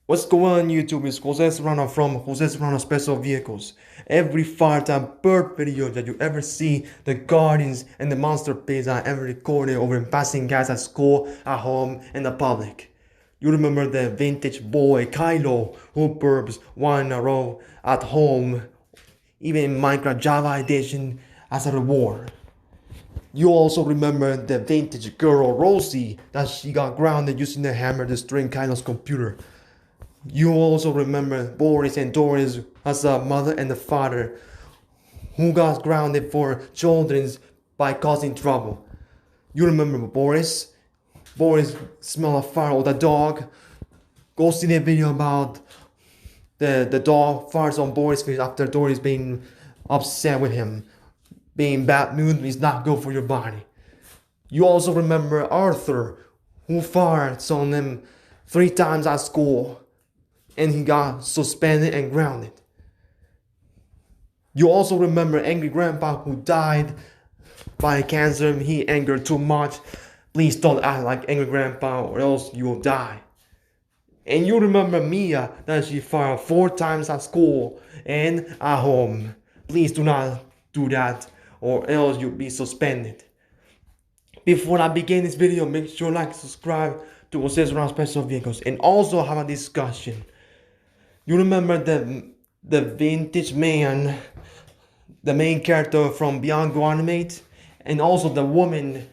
What's going on YouTube? It's Jose Serrano from Jose Serrano Special Vehicles. Every fire time bird video that you ever see, the Guardians and the Monster Pits I ever recorded over in passing gas at school, at home, and the public. You remember the vintage boy Kylo who burps one in a row at home, even in Minecraft Java Edition as a reward. You also remember the vintage girl Rosie that she got grounded using the hammer to destroying Kylo's computer. You also remember Boris and Doris as a mother and a father who got grounded for children by causing trouble. You remember Boris? Boris smell of fire or the dog. Go see the video about the dog farts on Boris' face after Doris being upset with him. Being bad mood is not good for your body. You also remember Arthur who farts on him 3 times at school and he got suspended and grounded. You also remember Angry Grandpa who died by cancer. He angered too much. Please don't act like Angry Grandpa or else you will die. And you remember Mia that she failed 4 times at school and at home. Please do not do that or else you'll be suspended. Before I begin this video, make sure to like, subscribe to Jose Serrano Special Vehicles, and also have a discussion. You remember the vintage man, the main character from Beyond Good Animate, and also the woman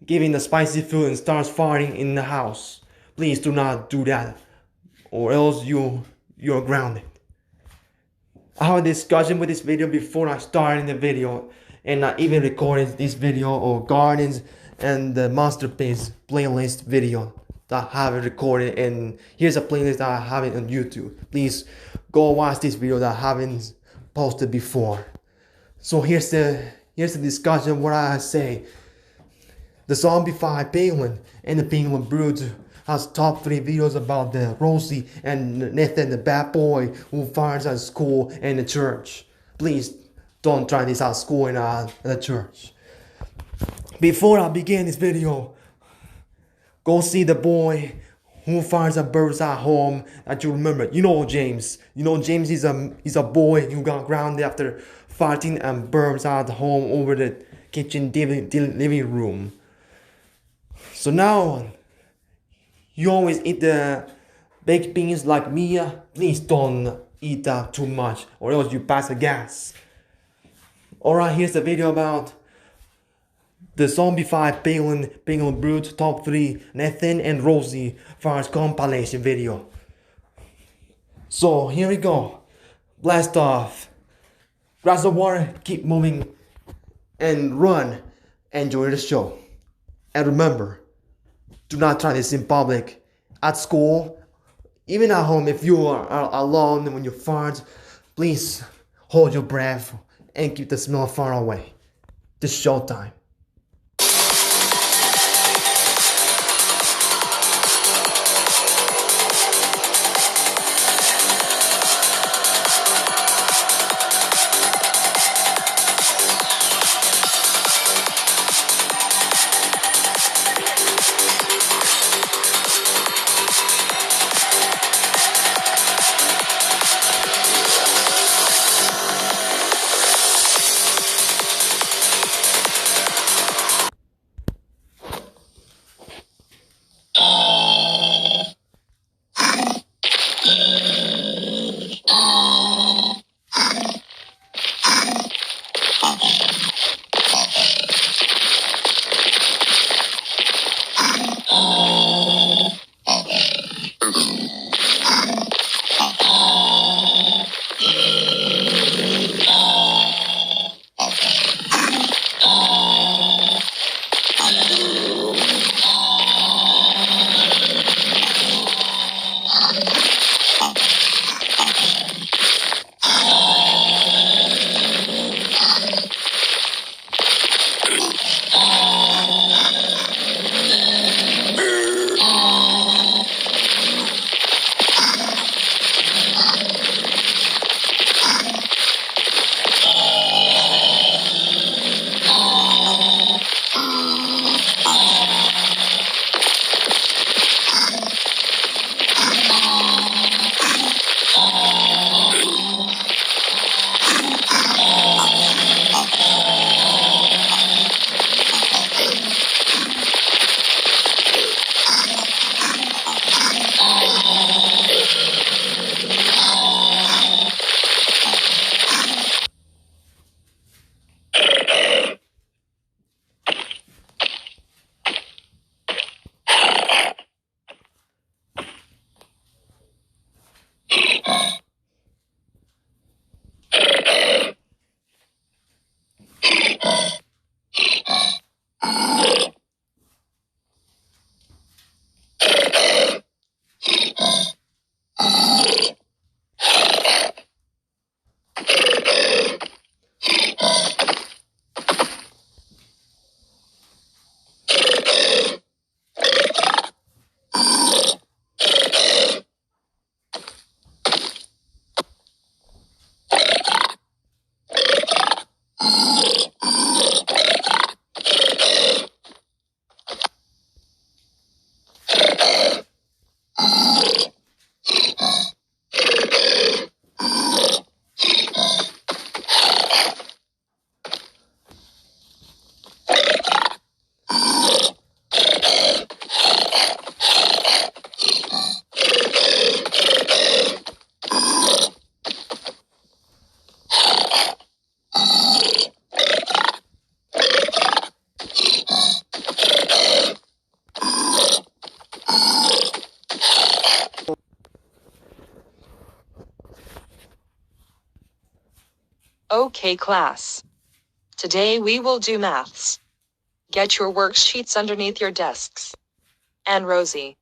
giving the spicy food and starts farting in the house. Please do not do that, or else you're grounded. I have a discussion with this video before I started the video, and I even recorded this video of Guardians and the Monster Pits playlist video that I have it recorded, and here's a playlist that I have it on YouTube. Please go watch this video that I haven't posted before. So here's the discussion. What I say: the Zombified Penguin and the Penguin Brood has top 3 videos about the Rosie and Nathan, the bad boy who fires at school and the church. Please don't try this at school and at the church. Before I begin this video, go see the boy who finds a birds at home that you remember. You know James. You know James is a boy who got grounded after farting and birds at home over the kitchen living room. So now, you always eat the baked beans like Mia. Please don't eat that too much or else you pass the gas. Alright, here's the video about the Zombified Penguin Brood Top 3 Nathan and Rosie first compilation video. So here we go. Blast off. Grab the water, keep moving, and run. Enjoy the show. And remember, do not try this in public, at school, even at home. If you are alone when you fart, please hold your breath and keep the smell far away. It's showtime. Okay, class. Today we will do maths. Get your worksheets underneath your desks. And Rosie,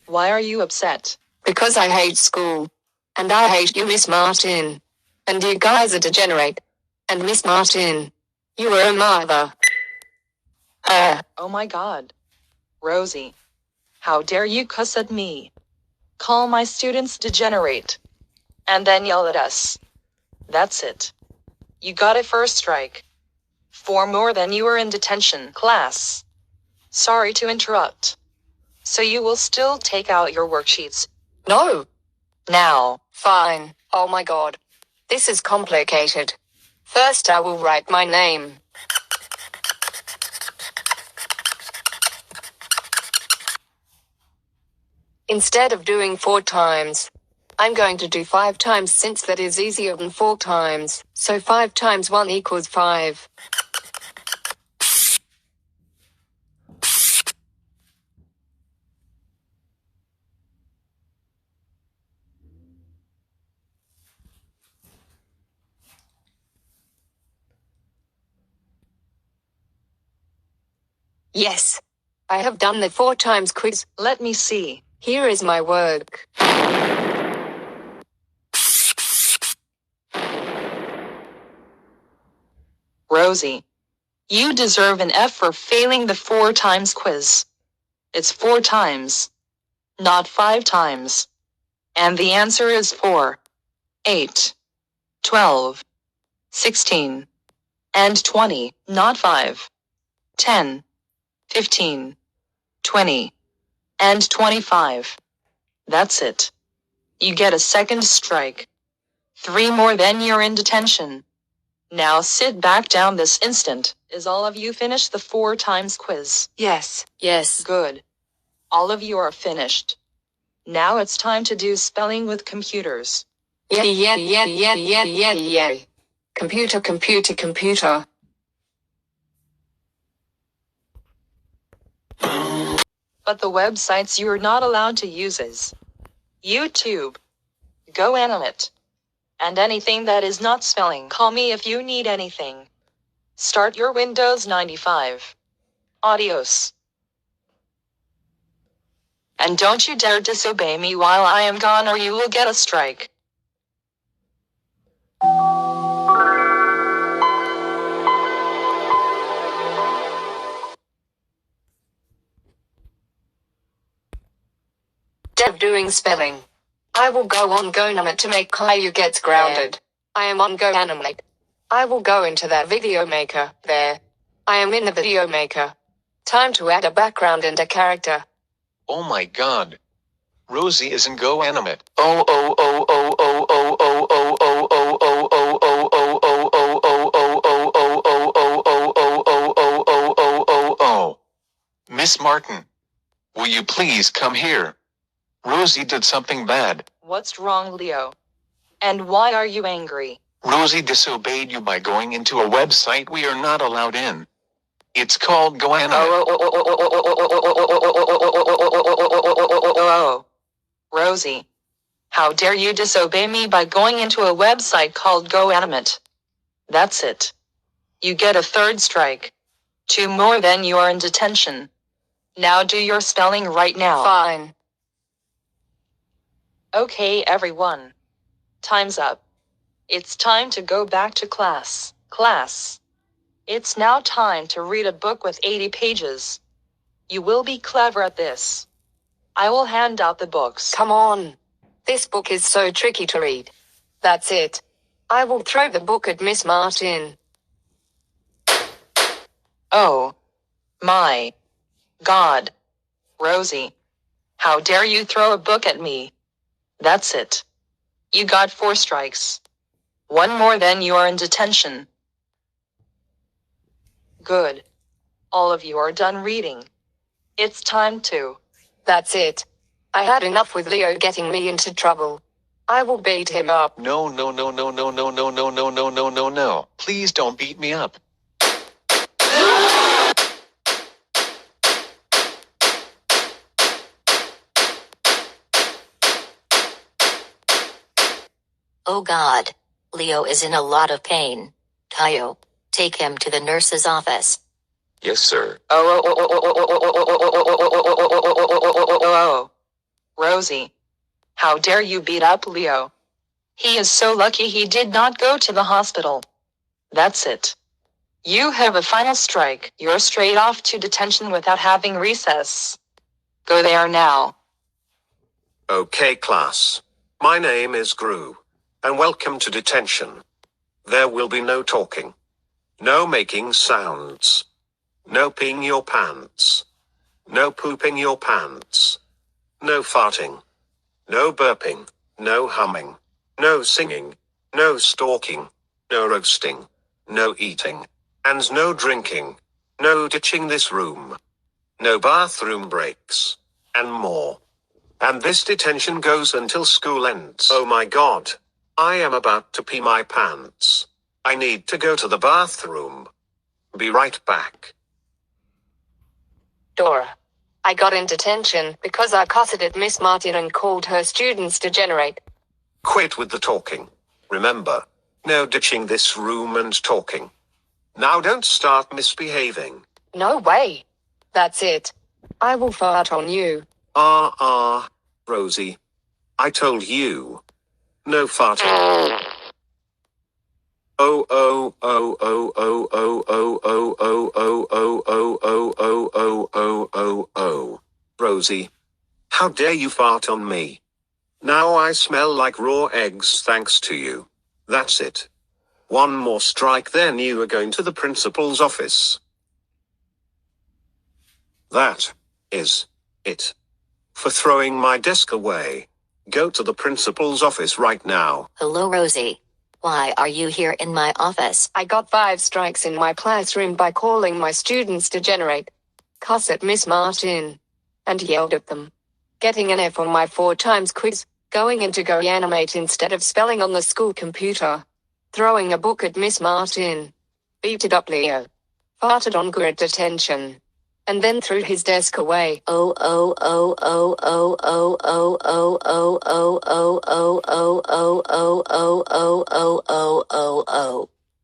why are you upset? Because I hate school. And I hate you, Miss Martin. And you guys are degenerate. And Miss Martin, you are a mother. Oh my god. Rosie, how dare you cuss at me? Call my students degenerate. And then yell at us. That's it. You got a first strike. 4 more than you are in detention, class. Sorry to interrupt. So you will still take out your worksheets. No. Now. Fine. Oh my god. This is complicated. First I will write my name. Instead of doing 4 times, I'm going to do 5 times since that is easier than 4 times. So 5 times 1 equals 5. Yes. I have done the 4 times quiz. Let me see. Here is my work. Rosie, you deserve an F for failing the 4 times quiz. It's 4 times, not 5 times. And the answer is 4, 8, 12, 16, and 20, not 5, 10, 15, 20, and 25. That's it. You get a second strike. 3 more then you're in detention. Now sit back down this instant. Is all of you finished the 4 times quiz? Yes. Yes. Good. All of you are finished. Now it's time to do spelling with computers. Yeah. Computer. But the websites you're not allowed to use is YouTube, GoAnimate, and anything that is not spelling. Call me if you need anything. Start your Windows 95. Adios. And don't you dare disobey me while I am gone or you will get a strike. Dev doing spelling. I will go on GoAnimate to make Caillou gets grounded. I am on GoAnimate. I will go into that video maker. There. I am in the video maker. Time to add a background and a character. Oh my god. Rosie is in GoAnimate. Oh. Miss Martin. Will you please come here? Rosie did something bad. What's wrong, Leo? And why are you angry? Rosie disobeyed you by going into a website we are not allowed in. It's called GoAnimate. Rosie, how dare you disobey me by going into a website called GoAnimate? That's it. You get a third strike. 2 more then you are in detention. Now do your spelling right now. Fine. Okay, everyone. Time's up. It's time to go back to class. Class. It's now time to read a book with 80 pages. You will be clever at this. I will hand out the books. Come on. This book is so tricky to read. That's it. I will throw the book at Miss Martin. Oh. My. God. Rosie. How dare you throw a book at me? That's it. You got 4 strikes. 1 more then you are in detention. Good. All of you are done reading. It's time to. That's it. I had enough with Leo getting me into trouble. I will beat him up. No. Please don't beat me up. Oh God. Leo is in a lot of pain. Caillou, take him to the nurse's office. Yes, sir. Oh, Rosie. How dare you beat up Leo? He is so lucky he did not go to the hospital. That's it. You have a final strike. You're straight off to detention without having recess. Go there now. Okay, class. My name is Gru. And welcome to detention. There will be no talking. No making sounds. No peeing your pants. No pooping your pants. No farting. No burping. No humming. No singing. No stalking. No roasting. No eating. And no drinking. No ditching this room. No bathroom breaks. And more. And this detention goes until school ends. Oh my god. I am about to pee my pants. I need to go to the bathroom. Be right back. Dora. I got in detention because I cussed at Miss Martin and called her students degenerate. Quit with the talking. Remember, no ditching this room and talking. Now don't start misbehaving. No way. That's it. I will fart on you. Rosie. I told you. No farting. Rosie. How dare you fart on me? Now I smell like raw eggs thanks to you. That's it. One more strike then you are going to the principal's office. That is it. For throwing my desk away. Go to the principal's office right now. Hello, Rosie. Why are you here in my office? I got 5 strikes in my classroom by calling my students degenerate. Cuss at Miss Martin. And yelled at them. Getting an F on my 4 times quiz. Going into Go Animate instead of spelling on the school computer. Throwing a book at Miss Martin. Beat it up Leo. Farted on Gru at detention. And then threw his desk away.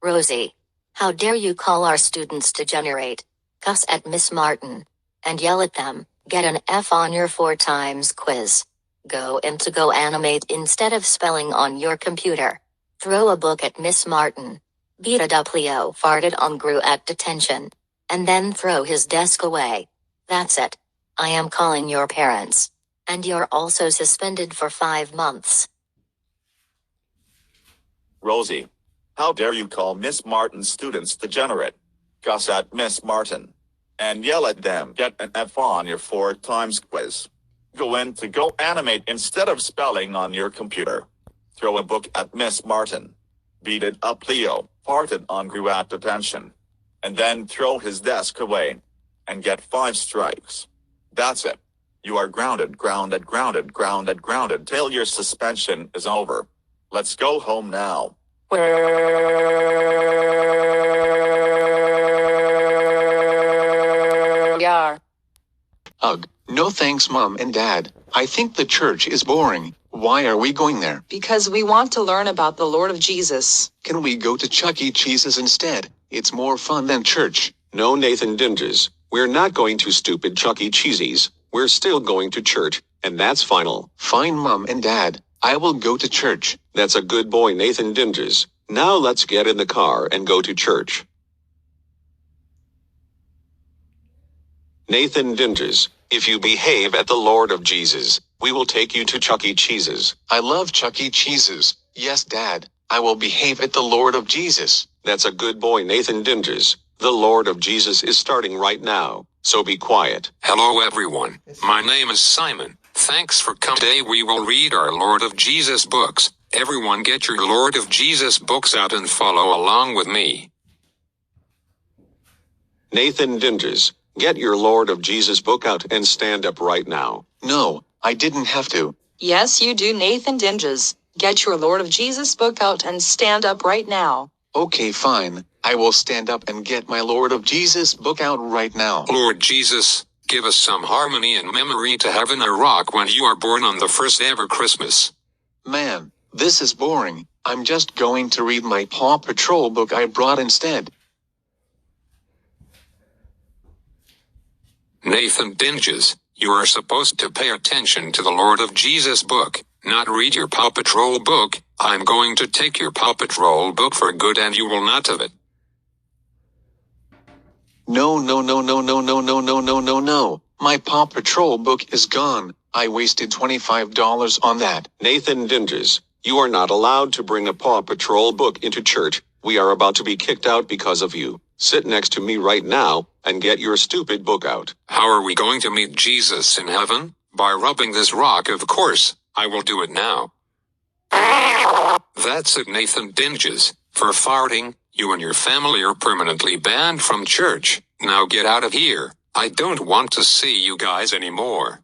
Rosie. How dare you call our students degenerate? Cuss at Miss Martin. And yell at them. Get an F on your 4 times quiz. Go into Go Animate instead of spelling on your computer. Throw a book at Miss Martin. Beat it up Leo farted on Gru at detention. And then throw his desk away. That's it. I am calling your parents. And you're also suspended for 5 months. Rosie. How dare you call Miss Martin's students degenerate? Cuss at Miss Martin. And yell at them. Get an F on your 4 times quiz. Go in to Go Animate instead of spelling on your computer. Throw a book at Miss Martin. Beat it up Leo farted on Gru at detention. And then throw his desk away. And get 5 strikes. That's it. You are grounded till your suspension is over. Let's go home now. Yeah. Ugh. No thanks, Mom and Dad. I think the church is boring. Why are we going there? Because we want to learn about the Lord of Jesus. Can we go to Chuck E. Cheese's instead? It's more fun than church. No, Nathan Dinders. We're not going to stupid Chuck E. Cheese's. We're still going to church, and that's final. Fine, Mom and Dad. I will go to church. That's a good boy, Nathan Dinders. Now let's get in the car and go to church. Nathan Dinders, if you behave at the Lord of Jesus, we will take you to Chuck E. Cheese's. I love Chuck E. Cheese's. Yes, Dad. I will behave at the Lord of Jesus. That's a good boy, Nathan Dinders. The Lord of Jesus is starting right now, so be quiet. Hello everyone, my name is Simon. Thanks for coming. Today we will read our Lord of Jesus books. Everyone get your Lord of Jesus books out and follow along with me. Nathan Dinders, get your Lord of Jesus book out and stand up right now. No, I didn't have to. Yes, you do, Nathan Dinges. Get your Lord of Jesus book out and stand up right now. Okay, fine. I will stand up and get my Lord of Jesus book out right now. Lord Jesus, give us some harmony and memory to heaven or rock when you are born on the first ever Christmas. Man, this is boring. I'm just going to read my Paw Patrol book I brought instead. Nathan Dinges, you are supposed to pay attention to the Lord of Jesus book, not read your Paw Patrol book. I'm going to take your Paw Patrol book for good and you will not have it. No, no, no, no, no, no, no, no, no, no, no. My Paw Patrol book is gone. I wasted $25 on that. Nathan Dinges, you are not allowed to bring a Paw Patrol book into church. We are about to be kicked out because of you. Sit next to me right now, and get your stupid book out. How are we going to meet Jesus in heaven? By rubbing this rock, of course. I will do it now. That's it, Nathan Dinges. For farting, you and your family are permanently banned from church. Now get out of here. I don't want to see you guys anymore.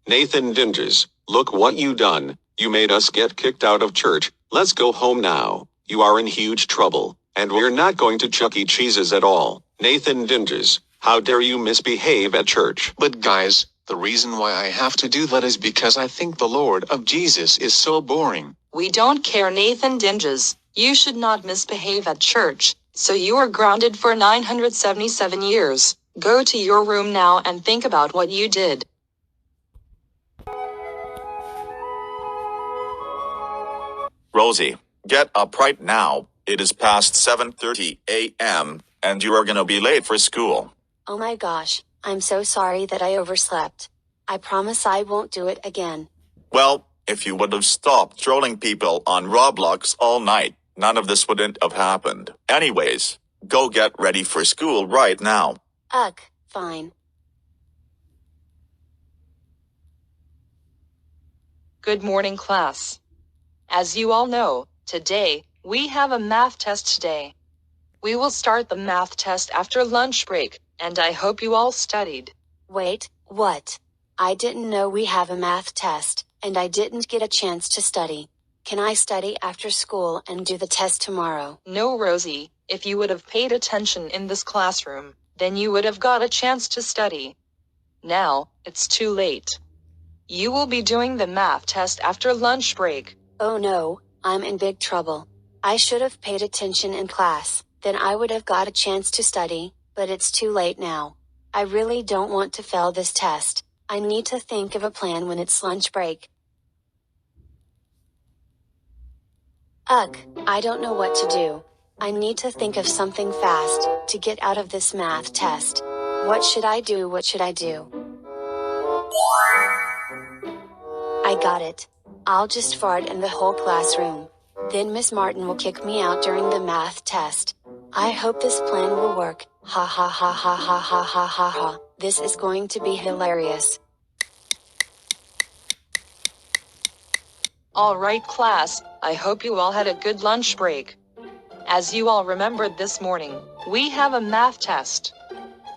Nathan Dinges, look what you done. You made us get kicked out of church. Let's go home now. You are in huge trouble, and we're not going to Chuck E. Cheese's at all. Nathan Dinges, how dare you misbehave at church? But guys, the reason why I have to do that is because I think the Lord of Jesus is so boring. We don't care, Nathan Dinges. You should not misbehave at church, so you are grounded for 977 years. Go to your room now and think about what you did. Rosie, get up right now. It is past 7:30 a.m., and you are gonna be late for school. Oh my gosh, I'm so sorry that I overslept. I promise I won't do it again. Well, if you would have stopped trolling people on Roblox all night, none of this wouldn't have happened. Anyways, go get ready for school right now. Ugh, fine. Good morning, class. As you all know, today, we have a math test today. We will start the math test after lunch break, and I hope you all studied. Wait, what? I didn't know we have a math test, and I didn't get a chance to study. Can I study after school and do the test tomorrow? No, Rosie, if you would have paid attention in this classroom, then you would have got a chance to study. Now, it's too late. You will be doing the math test after lunch break. Oh no, I'm in big trouble. I should have paid attention in class, then I would have got a chance to study, but it's too late now. I really don't want to fail this test. I need to think of a plan when it's lunch break. Ugh, I don't know what to do. I need to think of something fast to get out of this math test. What should I do? What should I do? I got it. I'll just fart in the whole classroom. Then Miss Martin will kick me out during the math test. I hope this plan will work. Ha ha ha ha ha ha ha ha ha. This is going to be hilarious. All right, class, I hope you all had a good lunch break. As you all remembered this morning, we have a math test.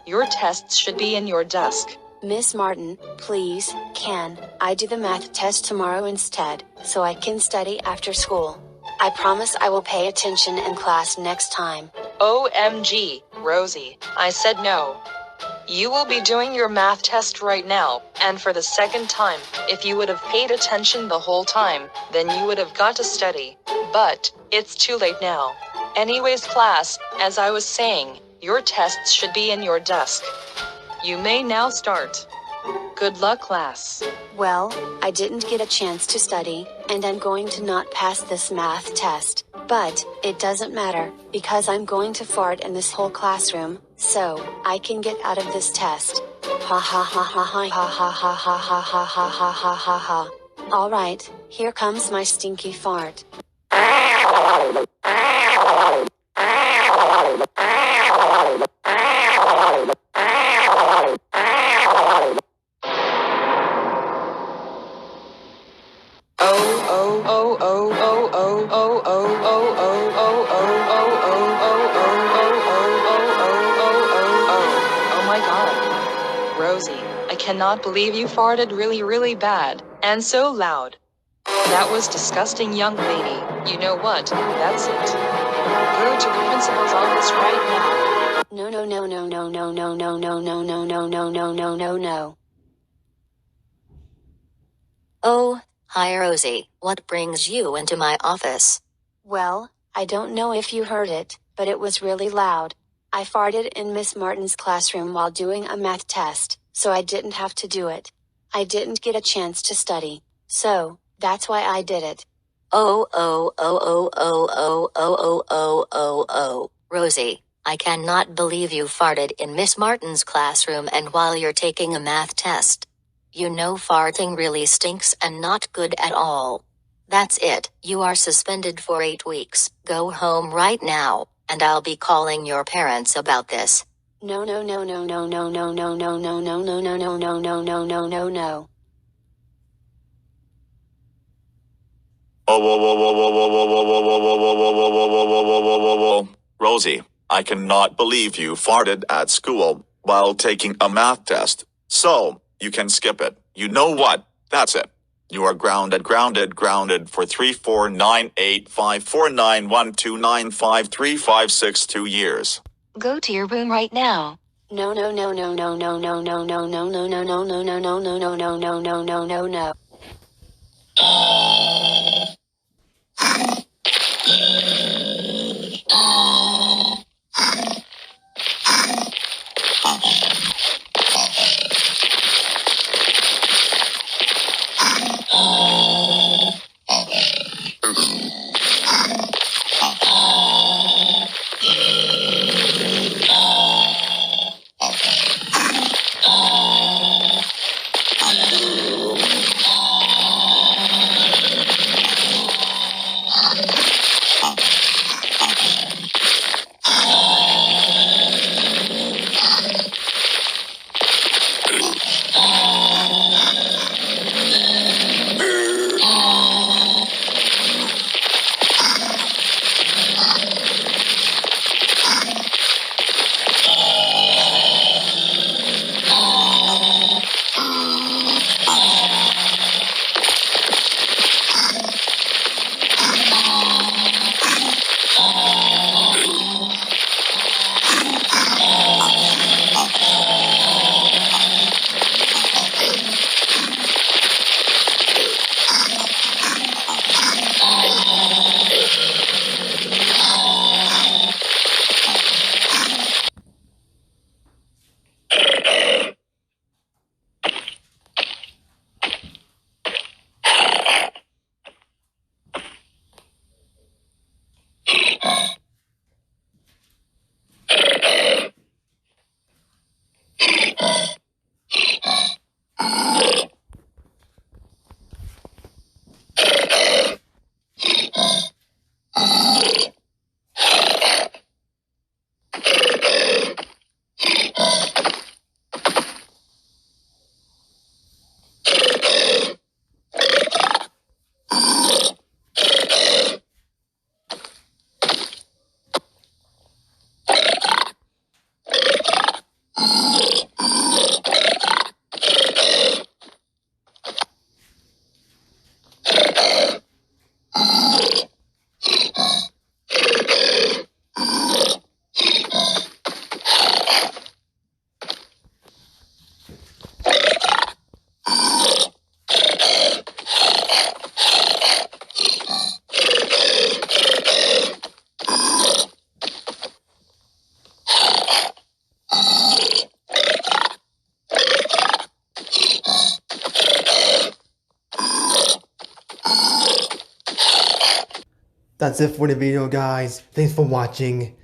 Your tests should be in your desk. Miss Martin, please, can I do the math test tomorrow instead, so I can study after school? I promise I will pay attention in class next time. OMG, Rosie, I said no. You will be doing your math test right now, and for the second time, if you would have paid attention the whole time, then you would have got to study. But, it's too late now. Anyways, class, as I was saying, your tests should be in your desk. You may now start. Good luck, class. Well, I didn't get a chance to study, and I'm going to not pass this math test. But, it doesn't matter, because I'm going to fart in this whole classroom, so I can get out of this test. Ha ha ha ha ha ha ha ha ha ha ha ha ha ha ha ha. Alright, here comes my stinky fart. Oh my God. Rosie, I cannot believe you farted really bad, and so loud. That was disgusting, young lady. You know what? That's it. Go to the principal's office right now. No no no no no no no no no no no no no no no no no. Oh, hi Rosie, what brings you into my office? Well, I don't know if you heard it, but it was really loud. I farted in Miss Martin's classroom while doing a math test, so I didn't have to do it. I didn't get a chance to study, so that's why I did it. Rosie, I cannot believe you farted in Miss Martin's classroom and while you're taking a math test. You know farting really stinks and not good at all. That's it, you are suspended for 8 weeks. Go home right now, and I'll be calling your parents about this. No. Rosie, I cannot believe you farted at school while taking a math test. So, you can skip it. You know what? That's it. You are grounded for 349854912953562 years. Go to your room right now. No. That's it for the video, guys. Thanks for watching.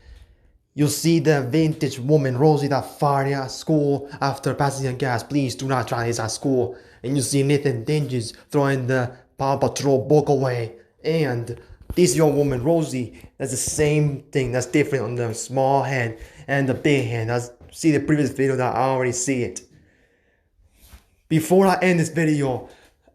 You'll see the vintage woman Rosie that farted at school after passing a gas. Please do not try this at school. And you see Nathan Dinges throwing the Paw Patrol book away. And this young woman Rosie, that's the same thing. That's different on the small hand and the big hand. See the previous video that I already see it. Before I end this video,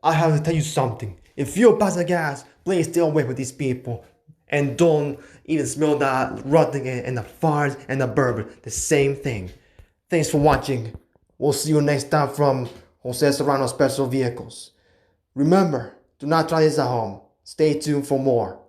I have to tell you something. If you pass a gas, please stay away from these people. And don't even smell that rotting and the farts and the bourbon. The same thing. Thanks for watching. We'll see you next time from Jose Serrano Special Vehicles. Remember, do not try this at home. Stay tuned for more.